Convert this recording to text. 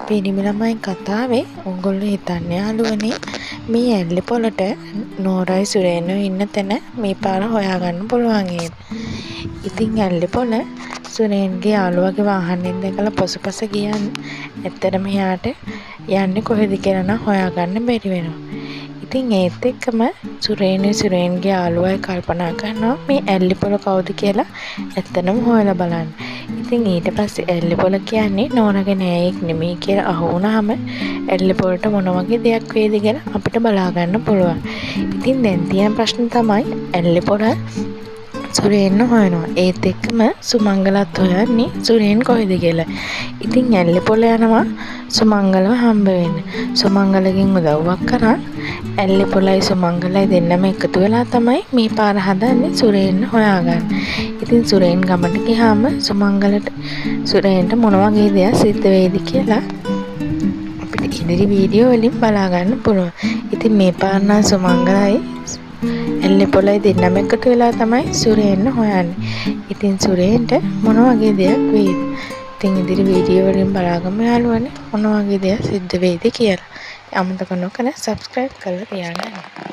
පිරිමි ළමයි කතාවේ උගොල්ලෝ හිතන්නේ යාළුවනේ මේ ඇල්ලි පොලට නෝරයි සුරේනුයි ඉන්න තැන මේ පාර හොයාගන්න පුළුවන් කියලා. ඉතින් ඇල්ලි පොල සුරේන්ගේ යාළුවගේ වාහනයෙන් දැකලා පසුපස ගියන් ඇත්තටම එයාට යන්නේ කොහෙද කියලා නම් හොයාගන්න බැරි වෙනවා. ඉතින් ඒත් එක්කම සුරේනුයි සුරේන්ගේ යාළුවයි කල්පනා කරනවා මේ ඇල්ලි පොල කවුද කියලා ඇත්තටම හොයලා බලන්න. ඉතින් ඊට පස්සේ ඇල්ලි පොල කියන්නේ නෝනාගේ නෑයෙක් නෙමෙයි කියලා අහු වුණාම ඇල්ලි පොලට මොන වගේ දෙයක් වේද කියලා අපිට බලා ගන්න පුළුවන්. ඉතින් දැන් තියෙන ප්‍රශ්නේ තමයි ඇල්ලි පොල සුරේන්න හොයනවා. ඒත් එක්කම සුමංගලත් හොයන්නේ සුරේන් කොහෙද කියලා. ඉතින් ඇල්ලි පොල යනවා සුමංගලව හම්බ වෙන්න. සුමංගලගෙන් උදව්වක් කරා ඇල්ලි පොලයි සුමංගලයි දෙන්නම එකතු වෙලා තමයි මේ පාර හදන්නේ සුරේන්න හොයාගන්න. ඉතින් සුරේන් ගමට ගියාම සුමංගලට සුරේන්ට මොන වගේ දෙයක් සිද්ධ වෙයිද කියලා අපිට ඉදිරි වීඩියෝ වලින් බලා ගන්න පුළුවන්. ඉතින් මේ පාර නම් සුමංගලයි ඇල්ලි පොලයි දෙන්නම එකතු වෙලා තමයි සුරේන්න හොයන්නේ. ඉතින් සුරේන්ට මොන වගේ දෙයක් වෙයිද? ඉතින් ඉදිරි වීඩියෝ වලින් බලාගමු යාළුවනේ මොන වගේ දෙයක් සිද්ධ වෙයිද කියලා. අමතක නොකර subscribe කරලා තියාගන්න.